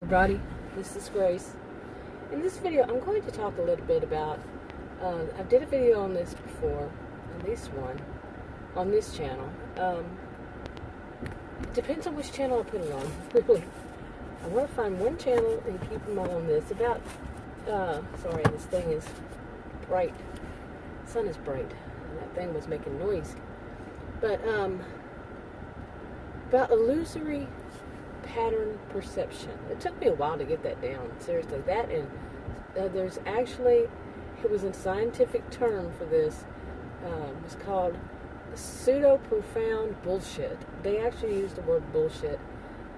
Everybody, this is Grace. In this video, I'm going to talk a little bit about, I did a video on this before, at least one, on this channel. It depends on which channel I put it on, really. I want to find one channel and keep them all on this. Sorry, this thing is bright. The sun is bright, and that thing was making noise. But, about illusory pattern perception. It took me a while to get that down. Seriously, that and there's actually, it was a scientific term for this. It was called pseudo profound bullshit. They actually used the word bullshit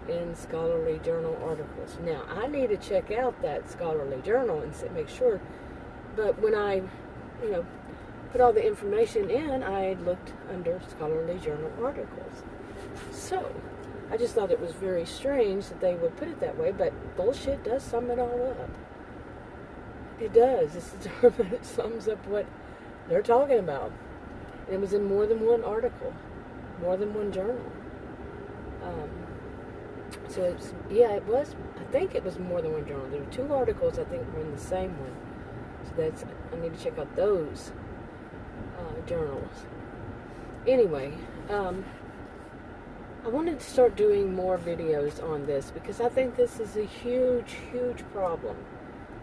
in scholarly journal articles. Now, I need to check out that scholarly journal and make sure. But when I, put all the information in, I looked under scholarly journal articles. So, I just thought it was very strange that they would put it that way, but bullshit does sum it all up. It does. It's the term that it sums up what they're talking about. And it was in more than one article, more than one journal. So it was, I think it was more than one journal. There were two articles, I think, were in the same one. So I need to check out those journals. Anyway, I wanted to start doing more videos on this because I think this is a huge, huge problem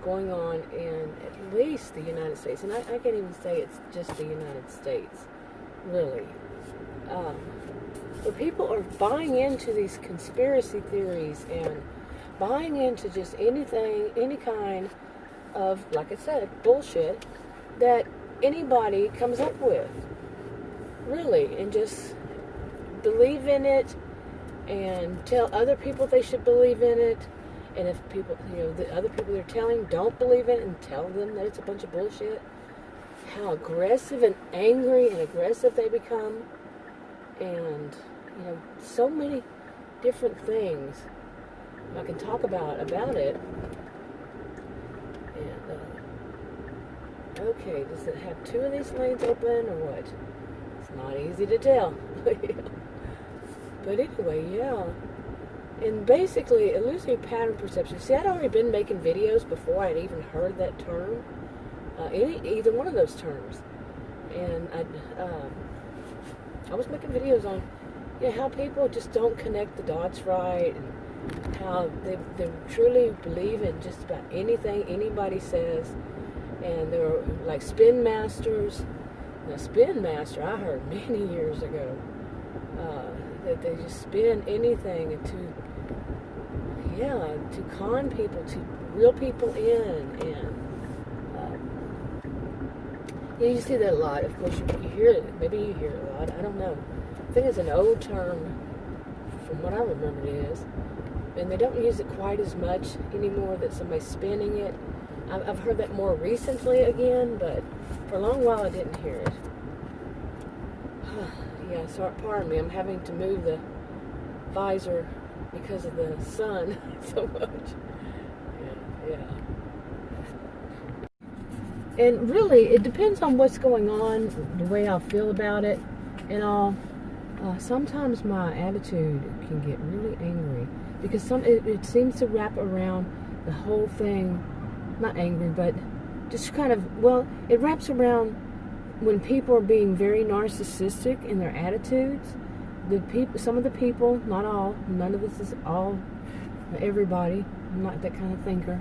going on in at least the United States. And I can't even say it's just the United States, really. Where people are buying into these conspiracy theories and buying into just anything, any kind of, like I said, bullshit that anybody comes up with. Really, and just believe in it and tell other people they should believe in it, and if people, the other people they're telling don't believe it, and tell them that it's a bunch of bullshit. How aggressive and angry and aggressive they become, and so many different things I can talk about it. And okay, does it have two of these lanes open or what? It's not easy to tell. But anyway, yeah. And basically, illusory pattern perception. See, I'd already been making videos before I'd even heard that term. Either one of those terms. And I was making videos on how people just don't connect the dots right, and how they truly believe in just about anything anybody says. And they're like spin masters. Now, spin master, I heard many years ago, that they just spin anything to con people, to reel people in, and you see that a lot. Of course, you hear it. Maybe you hear it a lot. I don't know. I think it's an old term, from what I remember it is, and they don't use it quite as much anymore. That somebody's spinning it. I've heard that more recently again, but for a long while I didn't hear it. Yeah, so pardon me, I'm having to move the visor because of the sun so much. Yeah. And really, it depends on what's going on, the way I feel about it, and all. Sometimes my attitude can get really angry because it seems to wrap around the whole thing. Not angry, but just kind of, it wraps around when people are being very narcissistic in their attitudes. Some of the people, not all, none of this is all, everybody. I'm not that kind of thinker.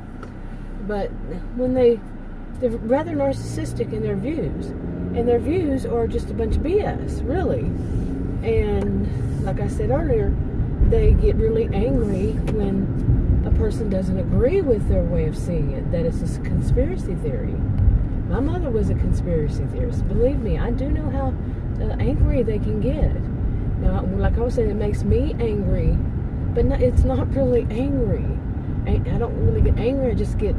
But when they're rather narcissistic in their views, and their views are just a bunch of BS, really. And like I said earlier, they get really angry when a person doesn't agree with their way of seeing it, that it's a conspiracy theory. My mother was a conspiracy theorist. Believe me, I do know how angry they can get. Now, like I was saying, it makes me angry, but it's not really angry. I don't really get angry. I just get,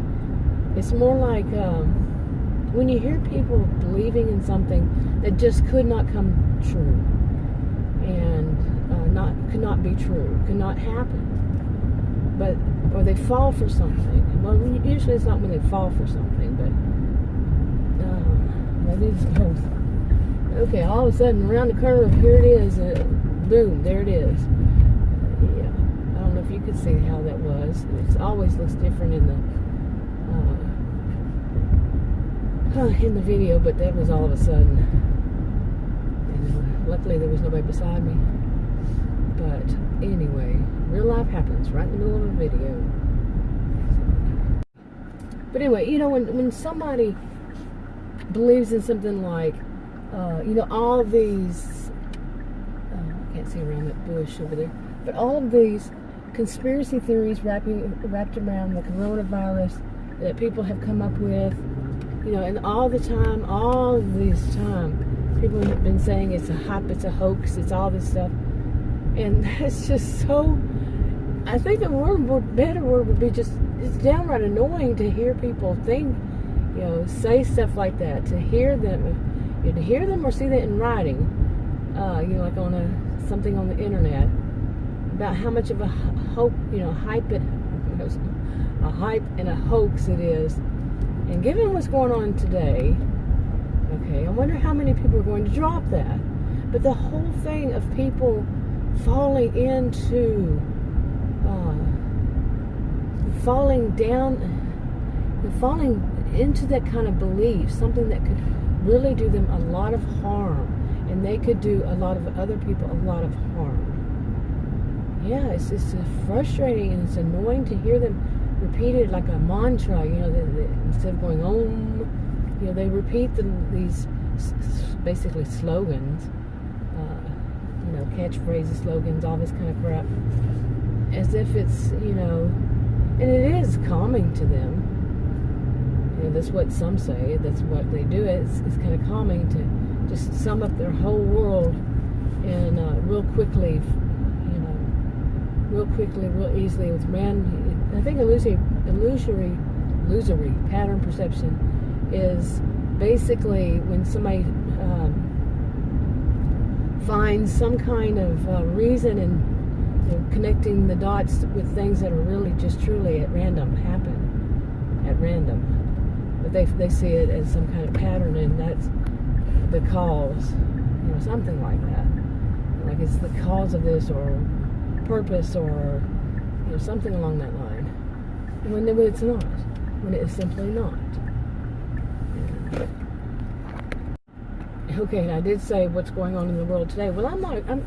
it's more like when you hear people believing in something that just could not come true, and could not be true, could not happen. Or they fall for something. Well, usually it's not when they fall for something, but maybe it's both. Okay, all of a sudden, around the curve, here it is. Boom, there it is. Yeah, I don't know if you can could see how that was. It always looks different in the video, but that was all of a sudden. And luckily there was nobody beside me. But anyway, real life happens right in the middle of a video. But anyway, when somebody believes in something like, all these, I can't see around that bush over there, but all of these conspiracy theories wrapped around the coronavirus that people have come up with, and all this time, people have been saying it's a hype, it's a hoax, it's all this stuff. And it's just so, I think the better word would be just, it's downright annoying to hear people think, say stuff like that, to hear them or see that in writing, like on something on the internet, about how much of a hope, hype and a hoax it is. And given what's going on today, okay, I wonder how many people are going to drop that. But the whole thing of people falling into that kind of belief, something that could really do them a lot of harm, and they could do a lot of other people a lot of harm. Yeah, it's frustrating, and it's annoying to hear them repeat it like a mantra, instead of going om, they repeat these basically slogans, catchphrases, slogans, all this kind of crap, as if it's, and it is calming to them. That's what some say, that's what they do. It's kind of calming to just sum up their whole world and real quickly, real easily with I think illusory pattern perception is basically when somebody finds some kind of reason in connecting the dots with things that are really just truly at random, but they see it as some kind of pattern, and that's the cause, something like that, like it's the cause of this, or purpose, or something along that line, when it's not, when it is simply not. Okay, and I did say what's going on in the world today. Well,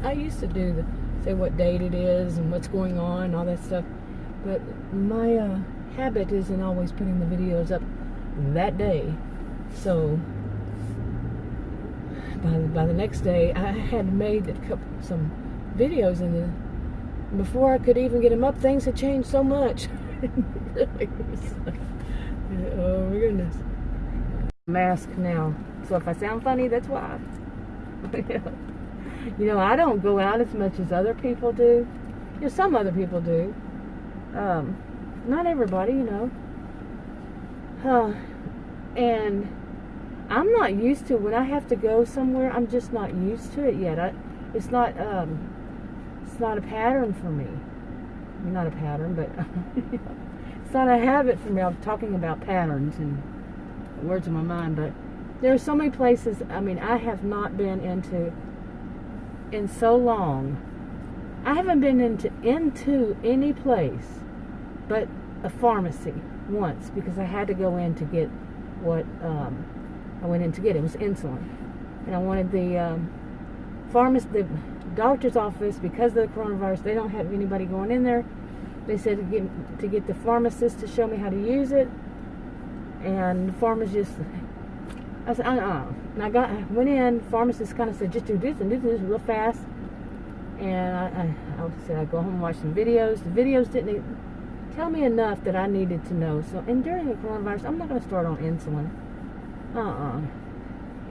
I used to say what date it is and what's going on and all that stuff, but my habit isn't always putting the videos up that day. So by the next day, I had made some videos, and before I could even get them up, things had changed so much. Really, oh my goodness. Mask now, so if I sound funny, that's why. I don't go out as much as other people do. Some other people do. Not everybody, and I'm not used to when I have to go somewhere. I'm just not used to it yet. It's not a pattern for me. Not a pattern, but it's not a habit for me. I'm talking about patterns and words in my mind, but there are so many places. I have not been into in so long. I haven't been into any place but a pharmacy once, because I had to go in to get what I went in to get. It was insulin, and I wanted the the doctor's office, because of the coronavirus, they don't have anybody going in there. They said to get the pharmacist to show me how to use it, and the pharmacist, I said, and I went in, pharmacist kind of said, just do this and do this real fast, and I said I'd go home and watch some videos. The videos didn't tell me enough that I needed to know. So, and during the coronavirus, I'm not going to start on insulin.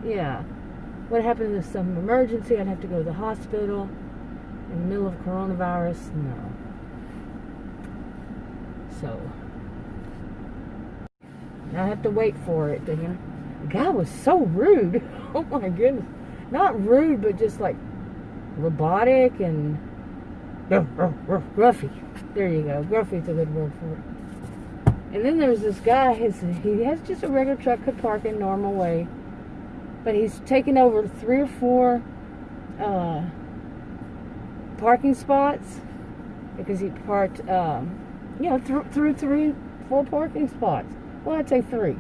Yeah. What happened if some emergency, I'd have to go to the hospital in the middle of coronavirus? No. So, I have to wait for it. The guy was so rude. Oh my goodness. Not rude, but just like robotic and gruffy. There you go. Gruffy's a good word for it. And then there's this guy, he has just a regular truck, could park in normal way, but he's taken over 3 or 4 parking spots because he parked, through 4 parking spots. Well, I'd say 3.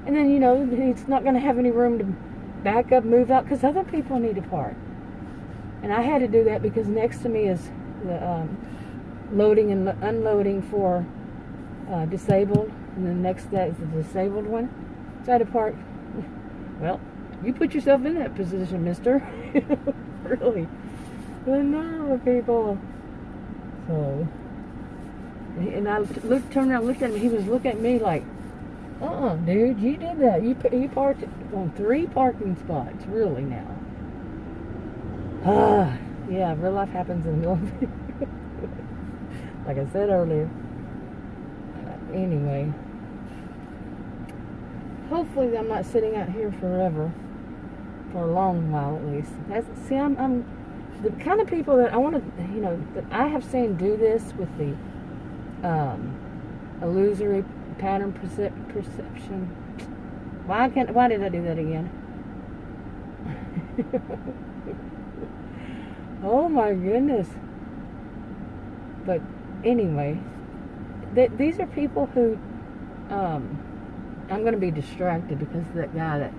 And then, he's not going to have any room to back up, move out, because other people need to park. And I had to do that because next to me is the loading and unloading for disabled, and then next to that is the disabled one. So I had to park. Well, you put yourself in that position, mister. Really. The nerve of people. So, and I turned around and looked at him. He was looking at me like, dude, you did that. You parked on 3 parking spots. Really now. Yeah, real life happens in the middle of it. Like I said earlier. Anyway. Hopefully I'm not sitting out here forever. For a long while at least. I'm the kind of people that I want to, that I have seen do this with the illusory pattern perception. Why did I do that again? Oh my goodness. But anyway, these are people who I'm going to be distracted because of that guy that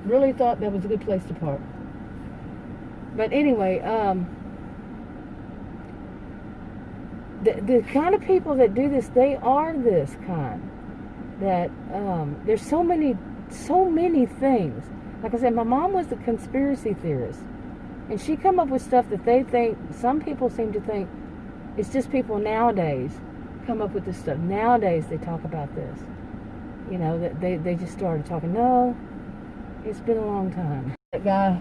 really thought that was a good place to park. But anyway, the kind of people that do this, they are this kind. That there's so many things. Like I said, my mom was a conspiracy theorist, and she come up with stuff that they think, some people seem to think, it's just people nowadays come up with this stuff. Nowadays they talk about this. That they just started talking. No, it's been a long time. That guy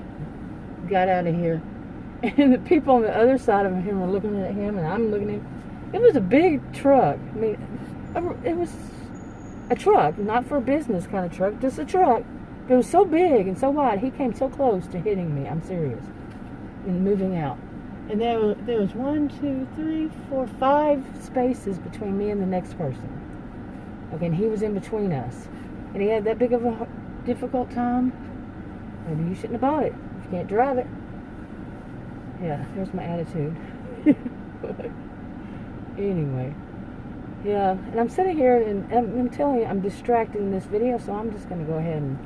got out of here, and the people on the other side of him were looking at him, and I'm looking at him. It was a big truck. I mean, it was a truck, not for a business kind of truck, just a truck. But it was so big and so wide, he came so close to hitting me. I'm serious. And moving out. And there was 1, 2, 3, 4, 5 spaces between me and the next person. Okay, and he was in between us. And he had that big of a difficult time. Maybe you shouldn't have bought it. If you can't drive it. Yeah, there's my attitude. Anyway. Yeah, and I'm sitting here and I'm telling you, I'm distracted in this video, so I'm just going to go ahead and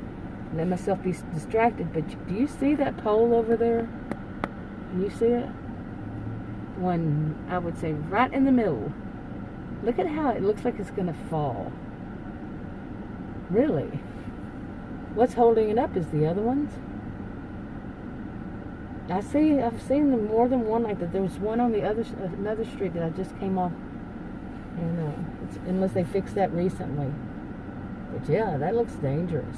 let myself be distracted. But do you see that pole over there? Can you see it? One, I would say right in the middle. Look at how it looks like it's going to fall. Really? What's holding it up is the other ones. I've seen them more than one like that. There was one on the another street that I just came off. And unless they fixed that recently. But yeah, that looks dangerous.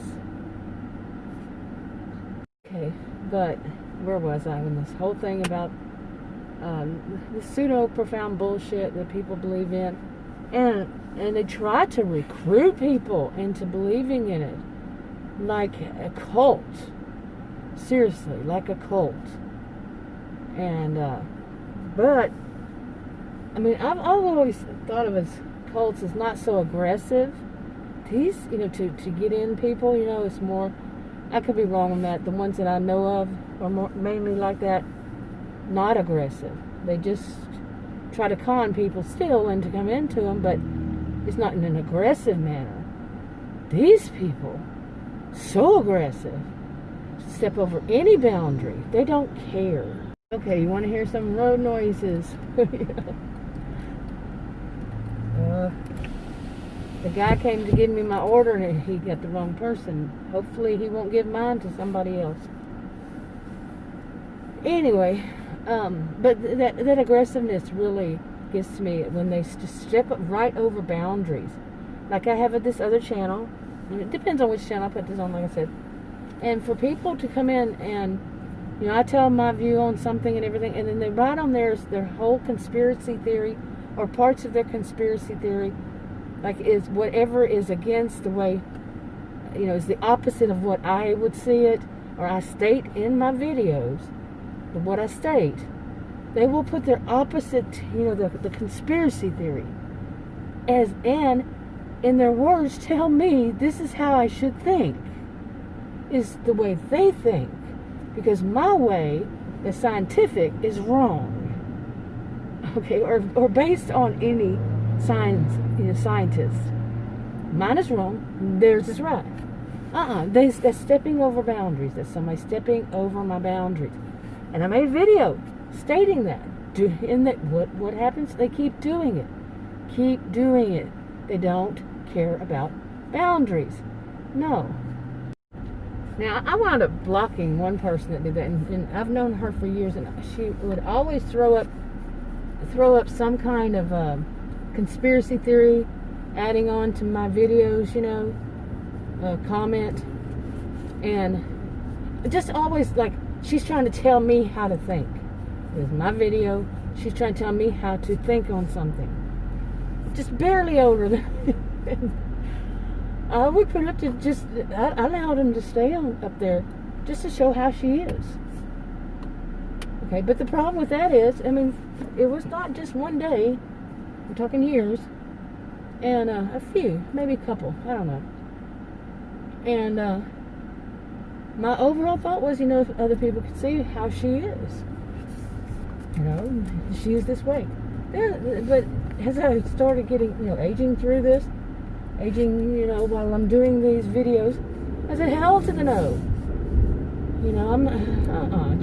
Okay, but where was I in this whole thing about the pseudo profound bullshit that people believe in, and they try to recruit people into believing in it like a cult. Seriously, like a cult. And but I mean, I've always thought of as cults as not so aggressive. These, to get in people, it's more. I could be wrong on that. The ones that I know of are mainly like that, not aggressive. They just try to con people still and to come into them, but it's not in an aggressive manner. These people, so aggressive, step over any boundary. They don't care. Okay, you want to hear some road noises? The guy came to give me my order and he got the wrong person. Hopefully he won't give mine to somebody else. Anyway, but that aggressiveness really gets to me when they step up right over boundaries. Like I have at this other channel, and it depends on which channel I put this on, like I said. And for people to come in and, I tell them my view on something and everything, and then they write on their whole conspiracy theory or parts of their conspiracy theory, like is whatever is against the way, is the opposite of what I would see it, or I state in my videos, but what I state, they will put their opposite, the conspiracy theory, and in their words tell me this is how I should think, is the way they think, because my way, the scientific, is wrong. okay, or based on any science, scientist. Mine is wrong, theirs is right. That's stepping over boundaries. That's somebody stepping over my boundaries. And I made a video stating that. And that what happens? They keep doing it. Keep doing it. They don't care about boundaries. No. Now, I wound up blocking one person that did that, and I've known her for years, and she would always throw up some kind of conspiracy theory, adding on to my videos, comment, and just always like she's trying to tell me how to think. It was my video. She's trying to tell me how to think on something. Just barely older than we put up to just, I allowed him to stay up there just to show how she is. Okay, but the problem with that is, it was not just one day. We're talking years. And a few, maybe a couple, I don't know. And my overall thought was, if other people could see how she is. She is this way. But as I started getting, aging through this, while I'm doing these videos, I said, hell to the no. I'm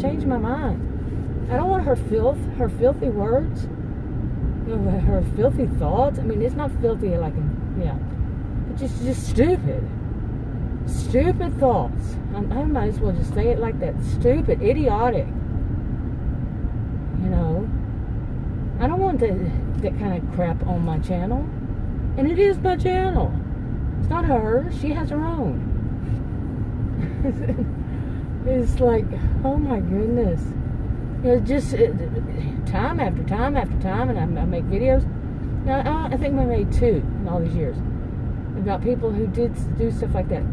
changed my mind. I don't want her filthy words, her filthy thoughts. It's not filthy like, but just stupid thoughts. I might as well just say it like that. Stupid, idiotic. I don't want that kind of crap on my channel. And it is my channel. It's not hers. She has her own. It's like, oh my goodness. Just time after time after time, and I make videos. Now, I think I made 2 in all these years about people who did do stuff like that.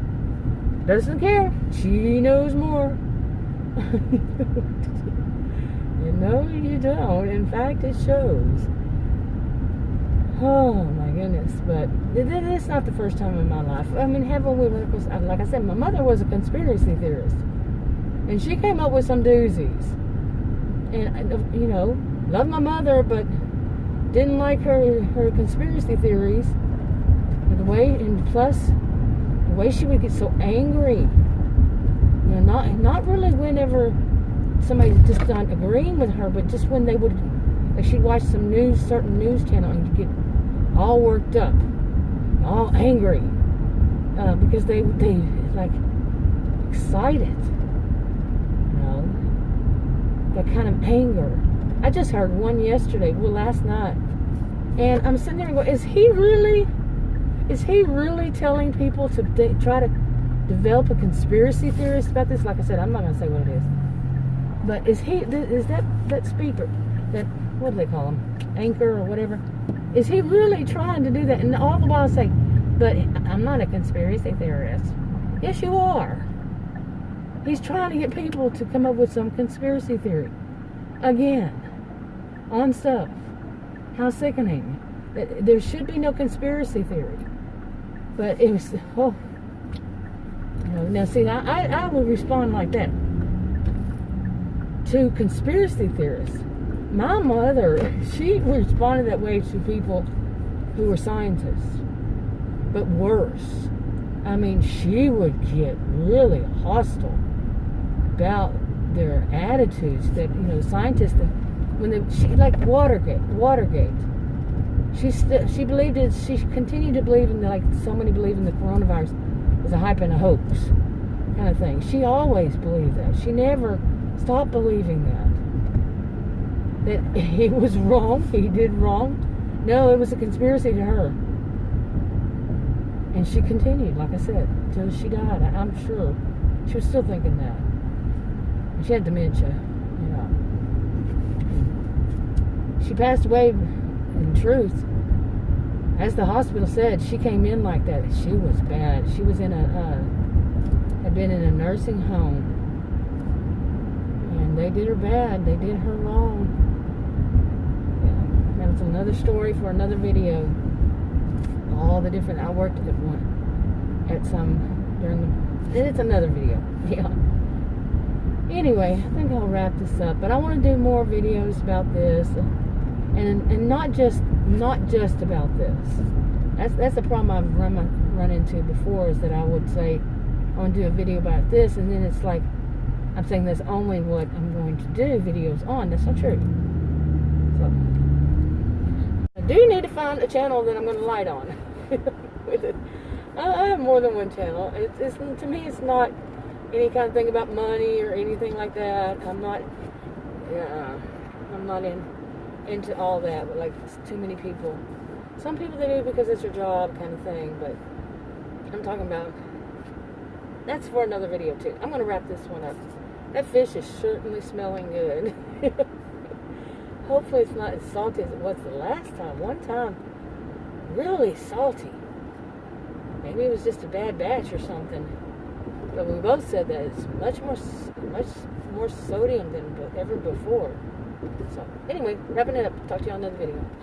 Doesn't care. She knows more. No, you don't. In fact, it shows. Oh my goodness. But it's not the first time in my life. Haven't we run across, like I said, my mother was a conspiracy theorist. And she came up with some doozies. And, love my mother, but didn't like her conspiracy theories. Plus, the way she would get so angry. Not really whenever somebody just not agreeing with her, but just when they would, like she'd watch some certain news channel and get all worked up, all angry, because they like excited, that kind of anger. I just heard one last night, and I'm sitting there and go, is he really telling people to try to develop a conspiracy theorist about this? Like I said, I'm not going to say what it is. But is that speaker, that, what do they call him, anchor or whatever, is he really trying to do that? And all the while say, but I'm not a conspiracy theorist. Yes, you are. He's trying to get people to come up with some conspiracy theory. Again, on stuff. How sickening. There should be no conspiracy theory. But it was, now see, I would respond like that to conspiracy theorists. My mother, she responded that way to people who were scientists, but worse. She would get really hostile about their attitudes. That scientists, like Watergate. She believed it. She continued to believe in, like so many believe in, the coronavirus is a hype and a hoax kind of thing. She always believed that. She never stopped believing that he was wrong, he did wrong. No, it was a conspiracy to her. And she continued, like I said, until she died. I'm sure she was still thinking that. And she had dementia. She passed away, in truth. As the hospital said, she came in like that. She was bad. She was had been in a nursing home. And they did her bad. They did her wrong. Yeah, that was another story for another video. All the different, I worked at some during the, and it's another video. Yeah. Anyway, I think I'll wrap this up. But I want to do more videos about this. and not just about this. That's the problem I've run into before, is that I would say I want to do a video about this, and then it's like I'm saying that's only what I'm going to do videos on. That's not true. So I do need to find a channel that I'm going to light on with it. I have more than one channel. It's to me, it's not any kind of thing about money or anything like that. I'm not into all that. But like, it's too many people. Some people, they do because it's their job kind of thing. But I'm talking about, that's for another video too. I'm going to wrap this one up. That fish is certainly smelling good. Hopefully it's not as salty as it was the last time. One time, really salty. Maybe it was just a bad batch or something. But we both said that it's much more sodium than ever before. So anyway, wrapping it up. Talk to you on another video.